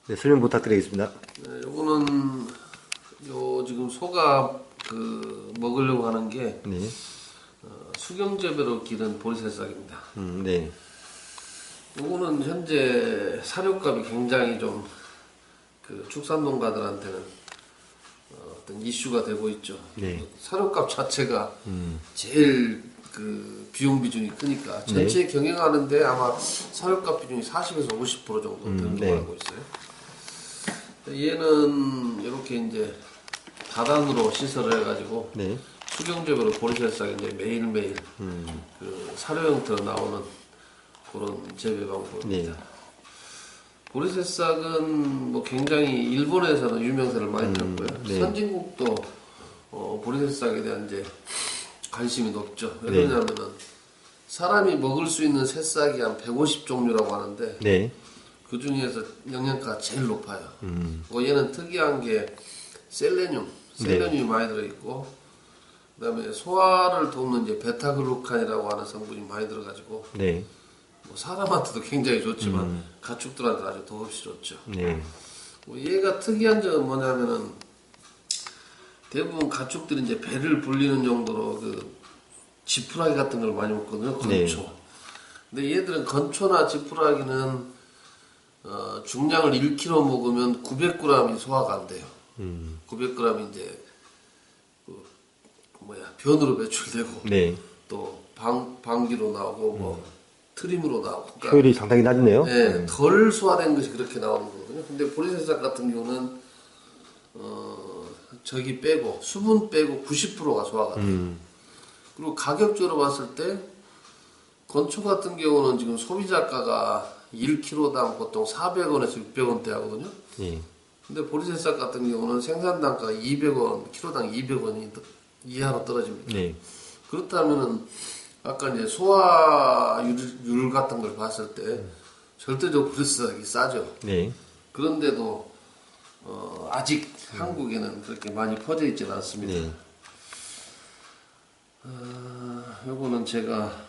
네, 설명 부탁드리겠습니다. 네, 요거는 지금 소가 먹으려고 하는 게 네. 수경재배로 기른 보리새싹입니다. 네. 요거는 현재 사료값이 굉장히 좀 축산농가들한테는 어떤 이슈가 되고 있죠. 네. 사료값 자체가 제일 비용 비중이 크니까 전체 경영하는데 아마 사료값 비중이 40에서 50% 정도 되는 걸로 알고 있어요. 얘는 이렇게 이제 다단으로 시설을 해가지고 네. 수경재배로 보리새싹 이제 매일매일 사료 형태로 나오는 그런 재배 방법입니다. 네. 보리새싹은 뭐 굉장히 일본에서는 유명세를 많이 탔고요. 네. 선진국도 보리새싹에 대한 이제 관심이 높죠. 왜냐하면은 사람이 먹을 수 있는 새싹이 한 150종류라고 하는데 네. 그 중에서 영양가가 제일 높아요. 얘는 특이한 게 셀레늄이 많이 들어있고, 그다음에 소화를 도우는 이제 베타글루칸이라고 하는 성분이 많이 들어가지고, 네. 뭐 사람한테도 굉장히 좋지만 가축들한테 아주 더없이 좋죠. 네. 얘가 특이한 점은 뭐냐면은 대부분 가축들이 이제 배를 불리는 정도로 지푸라기 같은 걸 많이 먹거든요. 건초. 네. 근데 얘들은 건초나 지푸라기는 중량을 1kg 먹으면 900g이 소화가 안 돼요. 900g이 이제 변으로 배출되고 네. 또 방귀로 나오고 뭐 트림으로 나오고. 그러니까 효율이 상당히 낮네요. 네, 덜 소화된 것이 그렇게 나오는 거거든요. 근데 보리새싹 같은 경우는 저기 빼고 수분 빼고 90%가 소화가 돼요. 그리고 가격적으로 봤을 때 건초 같은 경우는 지금 소비자가가 1kg당 보통 400원에서 600원대 하거든요. 네. 근데 보리새싹 같은 경우는 생산 단가가 200원, 키로당 200원이 이하로 떨어집니다. 네. 그렇다면은 아까 이제 소화율 같은 걸 봤을 때 절대적으로 보리새싹이 싸죠. 네. 그런데도 아직 한국에는 그렇게 많이 퍼져 있지는 않습니다. 네. 요거는 제가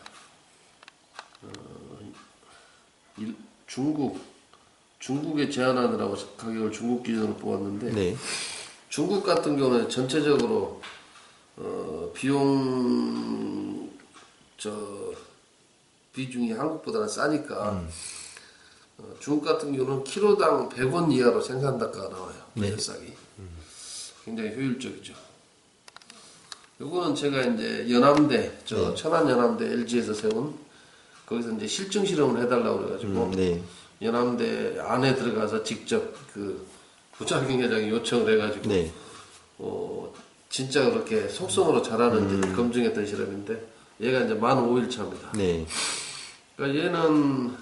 중국에 제한하느라고 가격을 중국 기준으로 뽑았는데 네. 중국 같은 경우는 전체적으로 비용 비중이 한국보다는 싸니까 중국 같은 경우는 키로당 100원 이하로 생산 단가가 나와요. 보리새싹이 굉장히 효율적이죠. 요거는 제가 이제 연암대 천안 연암대 LG에서 세운 거기서 이제 실증 실험을 해달라고 그래가지고 연암대 안에 들어가서 직접 부작용 회장이 요청을 해가지고 네. 진짜 그렇게 속성으로 자라는지 검증했던 실험인데 얘가 이제 만 5일차입니다. 네. 그러니까 얘는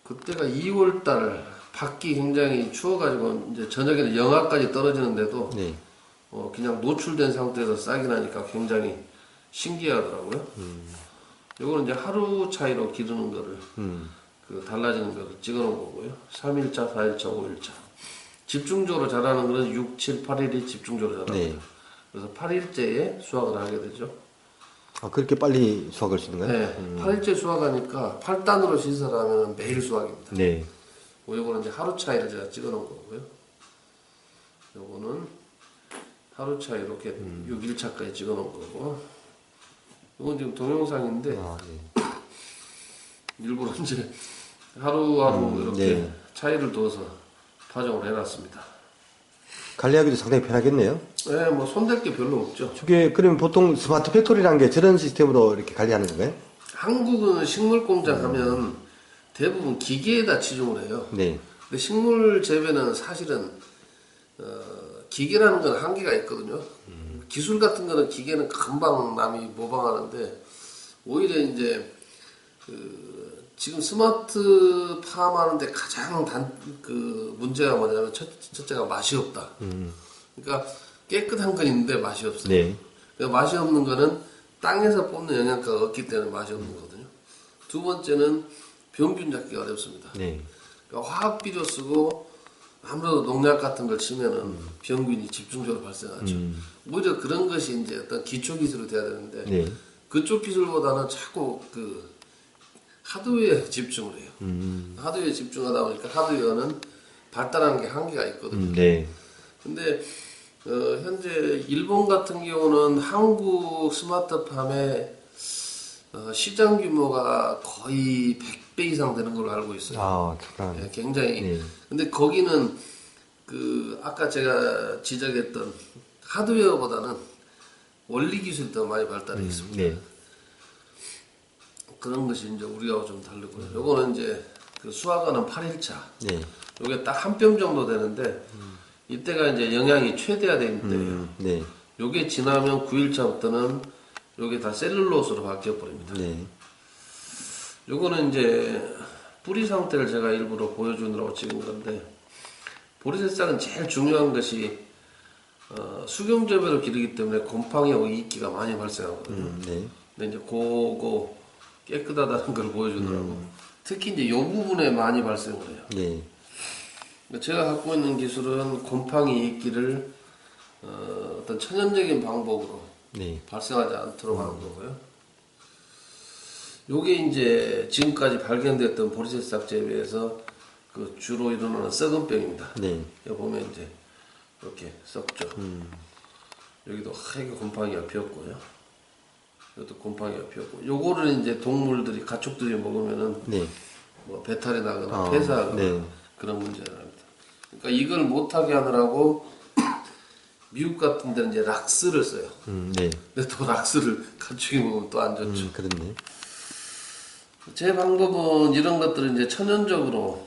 그때가 2월달 밖이 굉장히 추워가지고 이제 저녁에는 영하까지 떨어지는데도 네. 그냥 노출된 상태에서 싹이 나니까 굉장히 신기하더라고요. 요거는 이제 하루 차이로 기르는 거를 달라지는 거를 찍어 놓은 거고요. 3일차, 4일차, 5일차. 집중적으로 자라는 거는 6, 7, 8일이 집중적으로 자랍니다. 네. 그래서 8일째에 수확을 하게 되죠. 아, 그렇게 빨리 수확할 수 있는 거예요? 네. 8일째 수확하니까 8단으로 시설하면 매일 수확입니다. 네. 요거는 이제 하루 차이를 제가 찍어 놓은 거고요. 요거는 하루 차이 이렇게 6일차까지 찍어 놓은 거고. 이건 지금 동영상인데 아, 네. 일부러 이제 하루하루 이렇게 차이를 둬서 파종을 해놨습니다. 관리하기도 상당히 편하겠네요. 네, 뭐 손댈 게 별로 없죠. 저게 그러면 보통 스마트 팩토리라는 게 저런 시스템으로 이렇게 관리하는 건가요? 한국은 식물 공장 하면 대부분 기계에다 치중을 해요. 네. 근데 식물 재배는 사실은 기계라는 건 한계가 있거든요. 기술 같은 거는 기계는 금방 남이 모방하는데 오히려 이제 지금 스마트 팜하는데 가장 문제가 뭐냐면 첫째가 맛이 없다. 그러니까 깨끗한 건 있는데 맛이 없어요. 네. 그러니까 맛이 없는 거는 땅에서 뽑는 영양가가 없기 때문에 맛이 없는 거거든요. 두 번째는 병균 잡기가 어렵습니다. 네. 그러니까 화학 비료 쓰고 아무래도 농약 같은 걸 치면은 병균이 집중적으로 발생하죠. 오히려 그런 것이 이제 어떤 기초 기술이 돼야 되는데 네. 그쪽 기술보다는 자꾸 하드웨어에 집중을 해요. 하드웨어에 집중하다 보니까 하드웨어는 발달하는 게 한계가 있거든요. 네. 근데 현재 일본 같은 경우는 한국 스마트팜의 시장 규모가 거의 100배 이상 되는 걸로 알고 있어요. 아, 잠깐. 예, 굉장히. 네. 근데 거기는 그 아까 제가 지적했던 하드웨어보다는 원리 기술이 더 많이 발달해 있습니다. 네. 그런 것이 이제 우리하고 좀 다르고요. 요거는 이제 그 수확하는 8일차. 네. 요게 딱 한 뼘 정도 되는데 이때가 이제 영양이 최대화된 때예요. 네. 요게 지나면 9일차부터는 요게 다 셀룰로스로 바뀌어 버립니다. 네. 요거는 이제 뿌리 상태를 제가 일부러 보여주느라고 찍은 건데 보리새싹은 제일 중요한 것이 수경재배로 기르기 때문에 곰팡이하고 이끼가 많이 발생하거든요. 네. 근데 이제 그거 깨끗하다는 걸 보여주느라고 특히 이제 요 부분에 많이 발생을 해요. 네. 제가 갖고 있는 기술은 곰팡이 이끼를 어떤 천연적인 방법으로 네. 발생하지 않도록 하는 거고요. 요게 이제 지금까지 발견됐던 보리새싹 재배에서 그 주로 일어나는 썩은 병입니다. 네. 여기 보면 이제 이렇게 썩죠. 여기도 하얗게 곰팡이가 피었고요. 이것도 곰팡이가 피었고, 요거를 이제 동물들이 가축들이 먹으면은 네. 뭐 배탈이 나거나 폐사하거나 네. 그런 문제가 납니다. 그러니까 이걸 못하게 하느라고 미국 같은 데는 이제 락스를 써요. 네. 근데 또 락스를 가축이 먹으면 또 안 좋죠. 그렇네. 제 방법은 이런 것들을 이제 천연적으로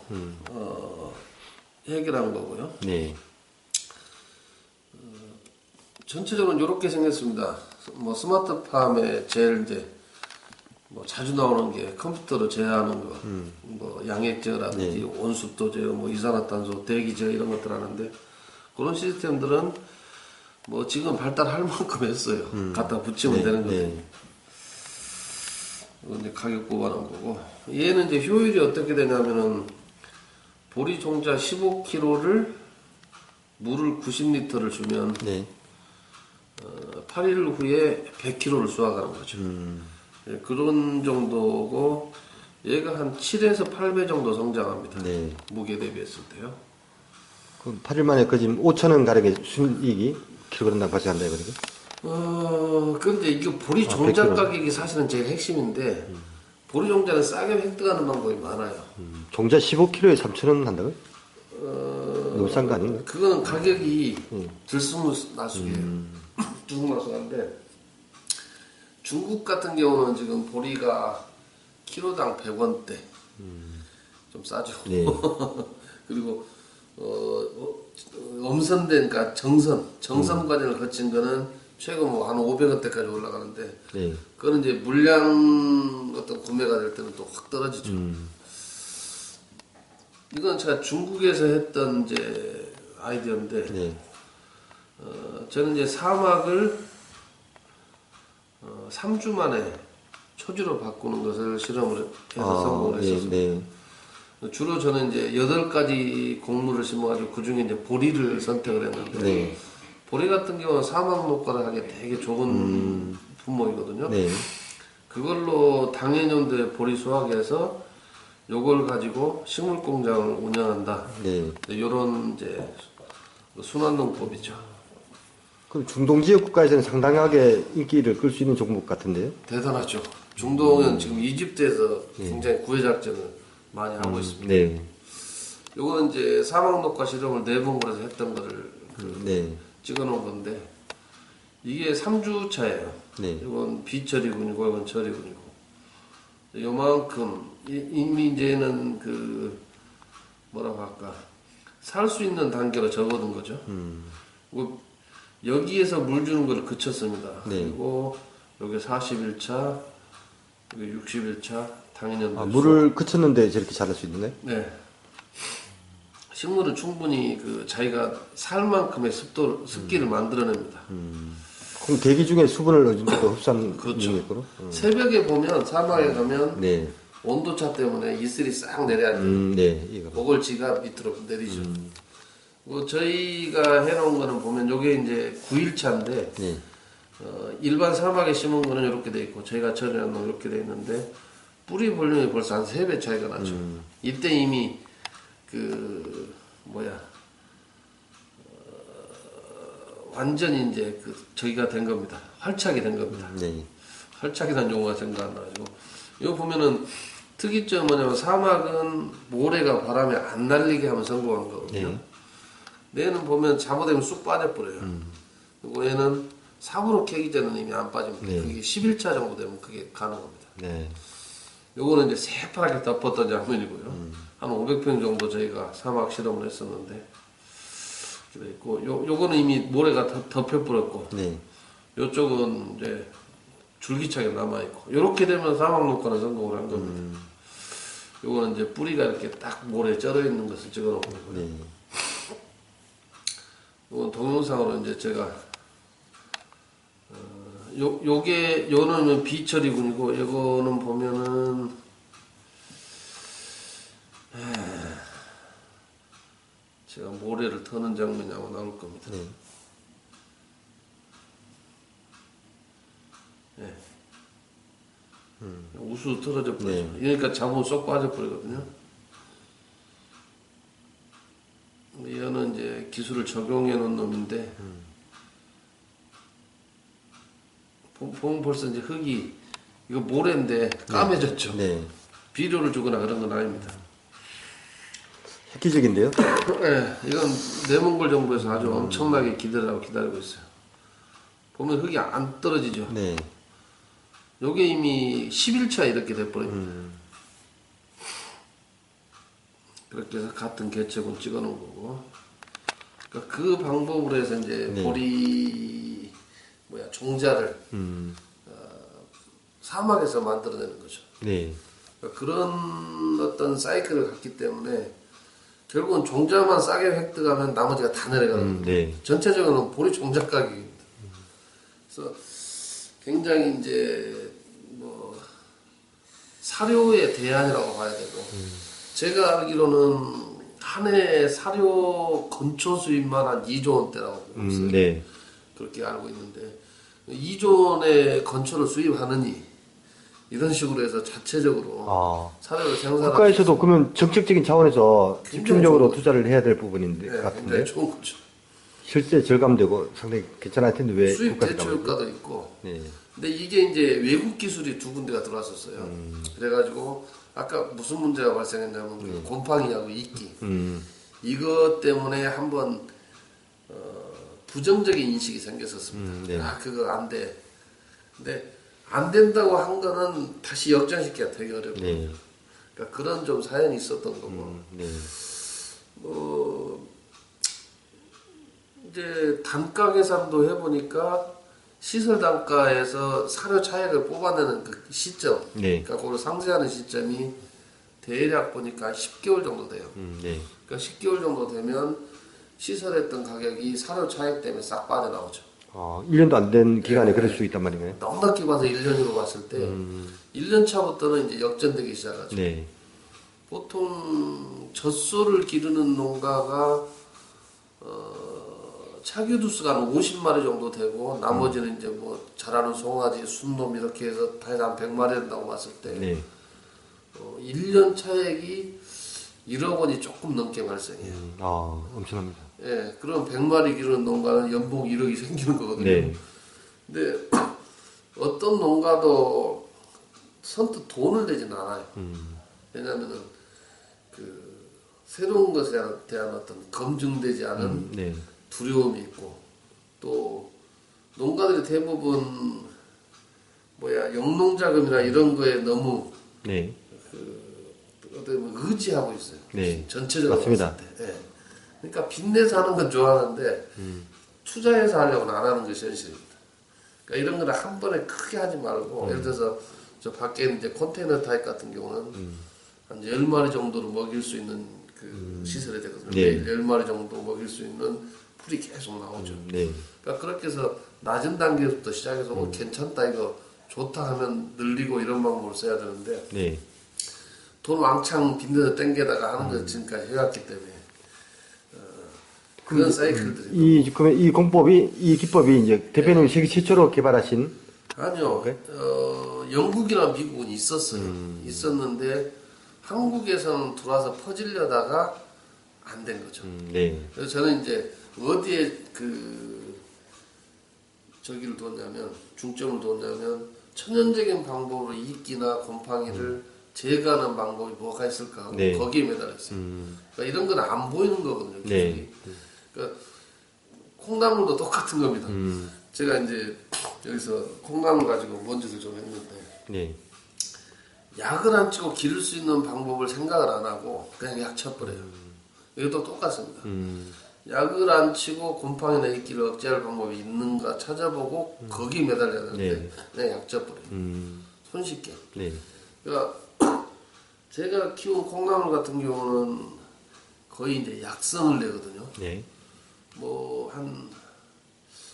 해결한 거고요. 네. 전체적으로 이렇게 생겼습니다. 뭐 스마트팜에 제일 이제 뭐 자주 나오는 게 컴퓨터로 제어하는 거, 뭐 양액제어라든지 온습도 제어, 뭐 이산화탄소 대기 제어 이런 것들 하는데 그런 시스템들은 뭐 지금 발달할 만큼 했어요. 갖다 붙이면 되는 거거든요. 이건 이제 가격 보관한 거고 얘는 이제 효율이 어떻게 되냐면은 보리 종자 15kg를 물을 90리터를 주면 네. 8일 후에 100kg를 수확하는 거죠. 예, 그런 정도고 얘가 한 7에서 8배 정도 성장합니다. 네. 무게 대비했을 때요. 그럼 8일 만에 그 지금 5,000원 가량의 순이익이 킬로그램당 발생한다 이거죠? 근데 이게 보리 종자 100kg. 가격이 사실은 제일 핵심인데 보리 종자는 싸게 획득하는 방법이 많아요. 종자 15kg에 3,000원 한다고요? 너무 싼 거 아닌가? 그거는 가격이 들쑥날쑥이에요. 들쑥날쑥한데 중국 같은 경우는 지금 보리가 키로당 100원대 좀 싸죠. 네. 그리고 엄선된 그러니까 정선 과정을 거친 거는 최고 뭐 한 500원대까지 올라가는데 네. 그거는 이제 물량 어떤 구매가 될 때는 또 확 떨어지죠. 이건 제가 중국에서 했던 이제 아이디어인데 네. 저는 이제 사막을 3주 만에 초지로 바꾸는 것을 실험을 해서 성공을 했었습니다. 네. 주로 저는 이제 8가지 곡물을 심어가지고 그 중에 이제 보리를 선택을 했는데 네. 보리 같은 경우는 사막 녹화를 하기 되게 좋은 품목이거든요. 네. 그걸로 당해년도에 보리 수확해서 요걸 가지고 식물 공장을 운영한다. 네. 요런 이제 순환농법이죠. 그럼 중동 지역 국가에서는 상당하게 인기를 끌 수 있는 종목 같은데요? 대단하죠. 중동은 지금 이집트에서 굉장히 구애 작전을 많이 하고 있습니다. 네. 요거는 이제 사막 녹화 실험을 4번 걸어서 했던 거를 네. 찍어 놓은 건데 이게 3주 차예요. 네. 이건 비철이군이고 이건 철이군이고 요만큼 이미 이제는 그 뭐라고 할까 살 수 있는 단계로 접어든 거죠. 그리고 여기에서 물 주는 걸 그쳤습니다. 네. 그리고 여기 41차 여기 61차 당연히 물을 그쳤는데 저렇게 자랄 수 있는 거예요? 네. 식물은 충분히 그 자기가 살 만큼의 습기를 만들어냅니다. 그럼 대기 중에 수분을 어느 정도 흡수하는 그렇죠. 능력으로? 새벽에 보면 사막에 가면 네. 온도차 때문에 이슬이 싹 내려야 돼요. 네. 이거. 그걸 지가 밑으로 내리죠. 뭐 저희가 해놓은 거는 보면 요게 이제 9일차인데 네. 일반 사막에 심은 거는 이렇게 돼 있고 저희가 처리한 건 이렇게 돼 있는데 뿌리 볼륨이 벌써 한 3배 차이가 나죠. 이때 이미 그 완전히 이제 저기가 된 겁니다. 활착이 된 겁니다. 네. 활착이라는 용어가 생각 안 나가지고 이거 보면은 특이점 뭐냐면 사막은 모래가 바람에 안 날리게 하면 성공한 거거든요. 얘는 보면 잘못되면 쑥 빠져버려요. 그리고 얘는 삽으로 캐기 전에는 이미 안 빠집니다. 그게 11차 정도 되면 그게 가능합니다. 네. 요거는 이제 새파랗게 덮었던 장면이고요. 한 500평 정도 저희가 사막 실험을 했었는데 그랬고 요거는 이미 모래가 덮여버렸고 네. 요쪽은 이제 줄기차게 남아있고 요렇게 되면 사막 녹화는 성공을 한 겁니다. 요거는 이제 뿌리가 이렇게 딱 모래에 쩔어 있는 것을 찍어 놓은 거고요. 네. 요건 동영상으로 이제 제가 요는 비처리군이고 요거는 보면은 제가 모래를 터는 장면이 아마 나올 겁니다. 네. 우수 틀어져 버리죠. 네. 그러니까 잡으면 쏙 빠져 버리거든요. 얘는 이제 기술을 적용해 놓은 놈인데 보면 벌써 이제 흙이 이거 모래인데 까매졌죠. 네. 비료를 주거나 그런 건 아닙니다. 획기적인데요? 네, 이건 내몽골 정부에서 아주 엄청나게 기다리고 있어요. 보면 흙이 안 떨어지죠. 네. 요게 이미 11차 이렇게 돼버립니다. 그렇게 해서 같은 개체군 찍어 놓은 거고. 그러니까 그 방법으로 해서 이제 네. 보리 종자를 사막에서 만들어내는 거죠. 네. 그러니까 그런 어떤 사이클을 갖기 때문에 결국은 종자만 싸게 획득하면 나머지가 다 내려가는 거예요. 네. 전체적으로는 보리 종자 가격입니다. 그래서 굉장히 이제 사료의 대안이라고 봐야 되고 제가 알기로는 한 해 사료 건초 수입만 한 2조 원대라고 보고 있어요. 네. 그렇게 알고 있는데 2조 원의 건초를 수입하느니 이런 식으로 해서 자체적으로 사료를 생산하는 국가에서도 그러면 정책적인 차원에서 굉장히 집중적으로 좋은 투자를 해야 될 부분인데 네, 같은데 굉장히 좋은 거죠. 실제 절감되고 상당히 괜찮을 텐데 왜 수입 국가에서 대체효과도 있고 네. 근데 이게 이제 외국 기술이 두 군데가 들어왔었어요. 그래가지고 아까 무슨 문제가 발생했냐면 그 곰팡이하고 이끼 이것 때문에 한번 부정적인 인식이 생겼었습니다. 네. 아 그거 안 돼. 근데 안 된다고 한 거는 다시 역전시키기가 되게 어렵고 네. 그러니까 그런 좀 사연이 있었던 거고 네. 이제 단가 계산도 해보니까 시설 단가에서 사료 차액을 뽑아내는 그 시점, 네. 그러니까 그걸 상쇄하는 시점이 대략 보니까 10개월 정도 돼요. 네. 그러니까 10개월 정도 되면 시설했던 가격이 사료 차액 때문에 싹 빠져나오죠. 1년도 안 된 기간에 그럴 수 있단 말이네요. 넉넉히 봐서 1년으로 봤을 때 1년 차부터는 이제 역전되기 시작하죠. 네. 보통 젖소를 기르는 농가가 차교두수가 한 50마리 정도 되고 나머지는 이제 뭐 자라는 송아지, 순놈 이렇게 해서 다 해서 한 100마리 된다고 봤을 때 네. 1년 차액이 1억 원이 조금 넘게 발생해요. 엄청납니다. 예, 그럼 100마리 기르는 농가는 연봉 1억이 생기는 거거든요. 네. 근데 어떤 농가도 선뜻 돈을 내진 않아요. 왜냐면은 그 새로운 것에 대한 어떤 검증되지 않은 네. 두려움이 있고 또 농가들이 대부분 영농자금이나 이런 거에 너무 네. 어떻게 보면 의지하고 있어요. 네. 전체적으로 맞습니다. 봤을 때. 예. 그러니까 빚내서 하는 건 좋아하는데 투자해서 하려고는 안 하는 것이 현실입니다. 그러니까 이런 거는 한 번에 크게 하지 말고 예를 들어서 저 밖에 이제 컨테이너 타입 같은 경우는 한 10마리 정도를 먹일 수 있는 그 시설이 되거든요. 네. 매일 10마리 정도 먹일 수 있는 풀이 계속 나오죠. 네. 그러니까 그렇게 해서 낮은 단계부터 시작해서 괜찮다 이거 좋다 하면 늘리고 이런 방법을 써야 되는데 네. 돈 왕창 빚내서 땡겨다가 하는 걸 지금까지 해왔기 때문에 그런 사이클들이 그러면 이 공법이 이 기법이 이제 대표님이 세계 최초로 개발하신 아니요. 영국이나 미국은 있었어요. 있었는데 한국에서는 들어와서 퍼지려다가 안 된 거죠. 네. 그래서 저는 이제 어디에 저기를 뒀냐면 중점을 뒀냐면 천연적인 방법으로 이끼나 곰팡이를 제거하는 방법이 뭐가 있을까 하고 네. 거기에 매달렸어요. 그러니까 이런 건 안 보이는 거거든요. 기술이. 네. 그러니까 콩나물도 똑같은 겁니다. 제가 이제 여기서 콩나물 가지고 뭔 짓을 좀 했는데 네. 약을 안 치고 기를 수 있는 방법을 생각을 안 하고 그냥 약 쳐버려요. 이것도 똑같습니다. 약을 안 치고 곰팡이나 이끼를 억제할 방법이 있는가 찾아보고 거기 매달려야 되는데 네. 그냥 약 쳐버려요. 손쉽게. 네. 그러니까 제가 키운 콩나물 같은 경우는 거의 이제 약성을 내거든요. 네. 뭐 한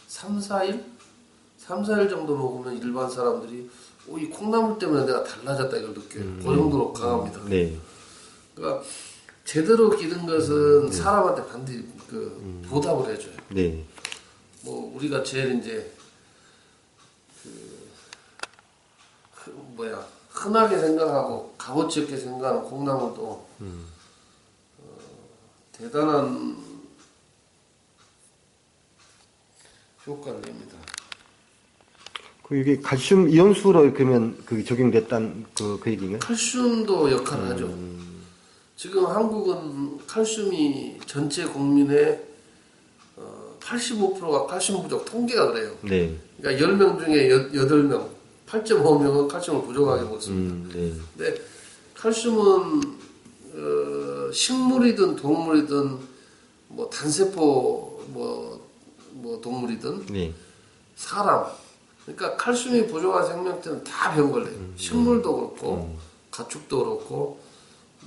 3, 4일? 3, 4일 정도 먹으면 일반 사람들이 이 콩나물 때문에 내가 달라졌다 이걸 느껴요. 그 정도로 강합니다. 네. 그러니까 제대로 기른 것은 사람한테 반드시 보답을 해줘요. 네. 뭐 우리가 제일 이제 흔하게 생각하고 값어치 없게 생각하는 콩나물도 대단한 효과를 냅니다. 그 이게 칼슘 이온수로 그러면 그게 적용됐다는 그 얘기인가요? 칼슘도 역할을 하죠. 지금 한국은 칼슘이 전체 국민의 85%가 칼슘 부족 통계가 그래요. 네. 그러니까 10명 중에 8명, 8.5명은 칼슘을 부족하게 먹습니다. 네. 근데 칼슘은 식물이든 동물이든 뭐 단세포 뭐 동물이든 네. 사람, 그러니까 칼슘이 부족한 생명체는 다 병 걸려요. 식물도 그렇고 가축도 그렇고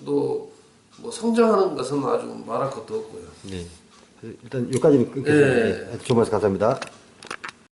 또 뭐 성장하는 것은 아주 말할 것도 없고요. 네. 일단 여기까지는 끊겠습니다. 네. 네. 좋은 말씀 감사합니다.